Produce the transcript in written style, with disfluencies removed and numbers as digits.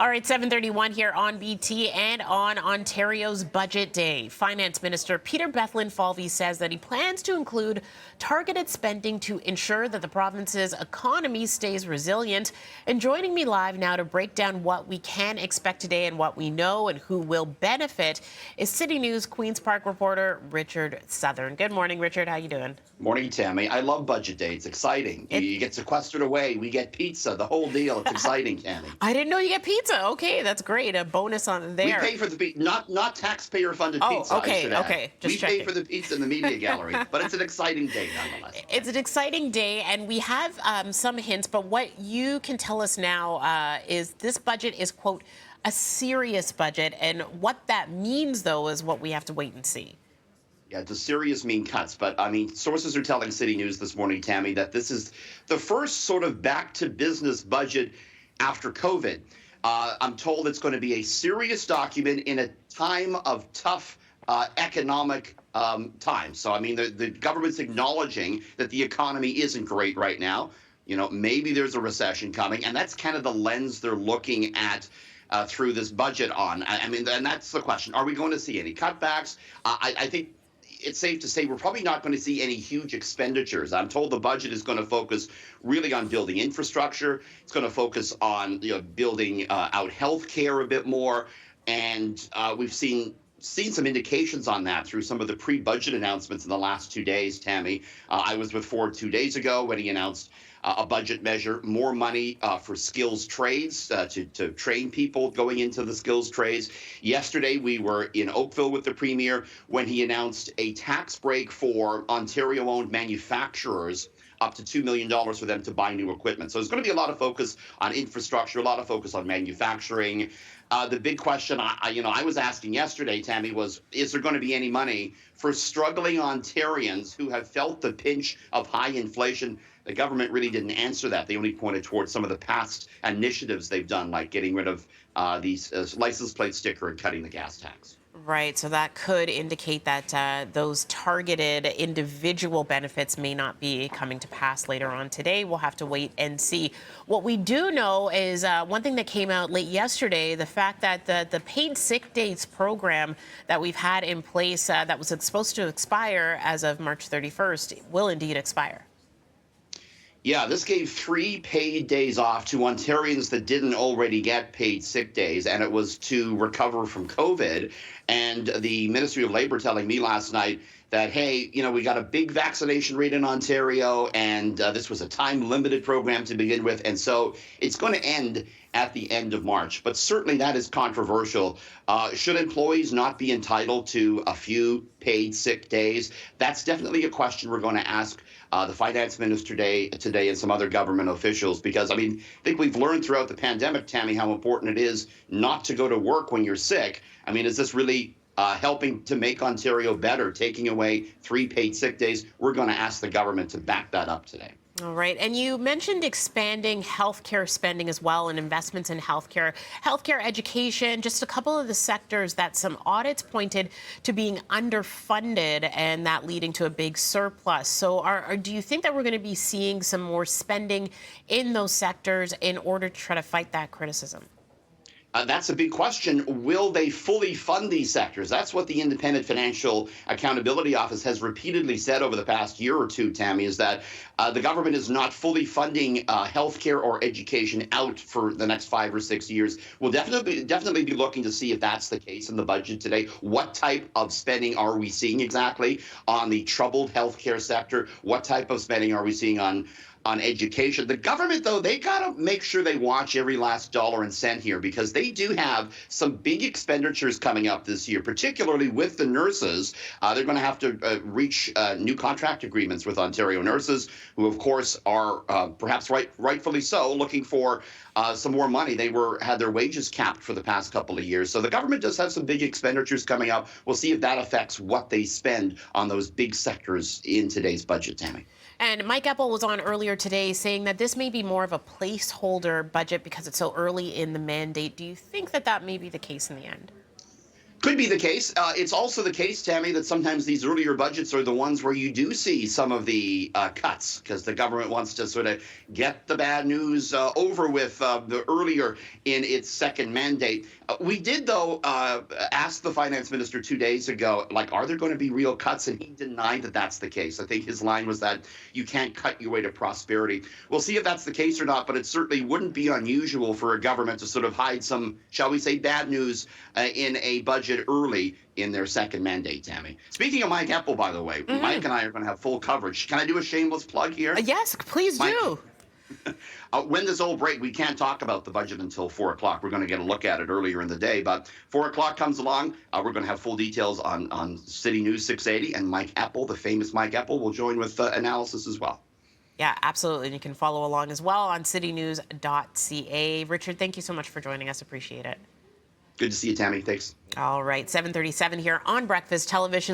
All right, 7:31 here on BT and on Ontario's Budget Day. Finance Minister Peter Bethlen-Falvey says that he plans to include targeted spending to ensure that the province's economy stays resilient. And joining me live now to break down what we can expect today and what we know and who will benefit is City News Queen's Park reporter Richard Southern. Good morning, Richard. How you doing? Morning, Tammie. I love Budget Day. It's exciting. You get sequestered away. We get pizza, the whole deal. It's exciting, Tammie. I didn't know you get pizza. Okay, that's great. A bonus on there. We pay for the pizza, not taxpayer-funded pizza. Okay. Just we checking. pay for the pizza in the media gallery, but it's an exciting day nonetheless. It's an exciting day, and we have some hints, but what you can tell us now is this budget is, quote, a serious budget, and what that means, though, is what we have to wait and see. Yeah, it's a serious mean cuts, but I mean, sources are telling City News this morning, Tammie, that this is the first sort of back-to-business budget after COVID. I'm told it's going to be a serious document in a time of tough economic times. So, I mean, the government's acknowledging that the economy isn't great right now. You know, maybe there's a recession coming, and that's kind of the lens they're looking at through this budget on. I mean, and that's the question. Are we going to see any cutbacks? I think it's safe to say we're probably not going to see any huge expenditures. I'm told the budget is going to focus really on building infrastructure. It's going to focus on building out healthcare a bit more, and we've seen some indications on that through some of the pre-budget announcements in the last 2 days, Tammie. I was with Ford 2 days ago when he announced a budget measure, more money for skills trades to train people going into the skills trades. Yesterday, we were in Oakville with the Premier when he announced a tax break for Ontario-owned manufacturers, up to $2 million for them to buy new equipment. So there's going to be a lot of focus on infrastructure, a lot of focus on manufacturing. The big question I was asking yesterday, Tammie, was, is there going to be any money for struggling Ontarians who have felt the pinch of high inflation? The government really didn't answer that. They only pointed towards some of the past initiatives they've done, like getting rid of these license plate sticker and cutting the gas tax. Right, so that could indicate that those targeted individual benefits may not be coming to pass later on today. We'll have to wait and see. What we do know is one thing that came out late yesterday, the fact that the paid sick days program that we've had in place that was supposed to expire as of March 31st will indeed expire. Yeah, this gave 3 paid days off to Ontarians that didn't already get paid sick days, and it was to recover from COVID. And the Ministry of Labour telling me last night that, hey, we got a big vaccination rate in Ontario, and this was a time-limited program to begin with, and so it's going to end at the end of March. But certainly that is controversial. Should employees not be entitled to a few paid sick days? That's definitely a question we're going to ask the finance minister today and some other government officials, because, I mean, I think we've learned throughout the pandemic, Tammie, how important it is not to go to work when you're sick. I mean, is this really helping to make Ontario better, taking away 3 paid sick days? We're going to ask the government to back that up today. All right. And you mentioned expanding healthcare spending as well and investments in healthcare education, just a couple of the sectors that some audits pointed to being underfunded and that leading to a big surplus. So do you think that we're going to be seeing some more spending in those sectors in order to try to fight that criticism? That's a big question. Will they fully fund these sectors? That's what the Independent Financial Accountability Office has repeatedly said over the past year or two, Tammie, is that the government is not fully funding healthcare or education out for the next 5 or 6 years. We'll definitely be looking to see if that's the case in the budget today. What type of spending are we seeing exactly on the troubled healthcare sector? What type of spending are we seeing on education? The government, though, they got to make sure they watch every last dollar and cent here, because they do have some big expenditures coming up this year, particularly with the nurses. They're going to have to reach new contract agreements with Ontario nurses, who, of course, are perhaps rightfully so looking for some more money. They had their wages capped for the past couple of years. So the government does have some big expenditures coming up. We'll see if that affects what they spend on those big sectors in today's budget, Tammie. And Mike Epple was on earlier today saying that this may be more of a placeholder budget because it's so early in the mandate. Do you think that may be the case in the end? Could be the case. It's also the case, Tammie, that sometimes these earlier budgets are the ones where you do see some of the cuts because the government wants to sort of get the bad news over with the earlier in its second mandate. We did, though, ask the finance minister 2 days ago, like, are there going to be real cuts? And he denied that that's the case. I think his line was that you can't cut your way to prosperity. We'll see if that's the case or not, but it certainly wouldn't be unusual for a government to sort of hide some, shall we say, bad news in a budget early in their second mandate, Tammie. Speaking of Mike Epple, by the way, Mike and I are going to have full coverage. Can I do a shameless plug here? Yes, please do. When this old break, we can't talk about the budget until 4 o'clock. We're going to get a look at it earlier in the day, but 4 o'clock comes along. We're going to have full details on City News 680, and Mike Epple, the famous Mike Epple, will join with analysis as well. Yeah, absolutely. And you can follow along as well on citynews.ca. Richard, thank you so much for joining us. Appreciate it. Good to see you, Tammie. Thanks. All right, 7:37 here on Breakfast Television.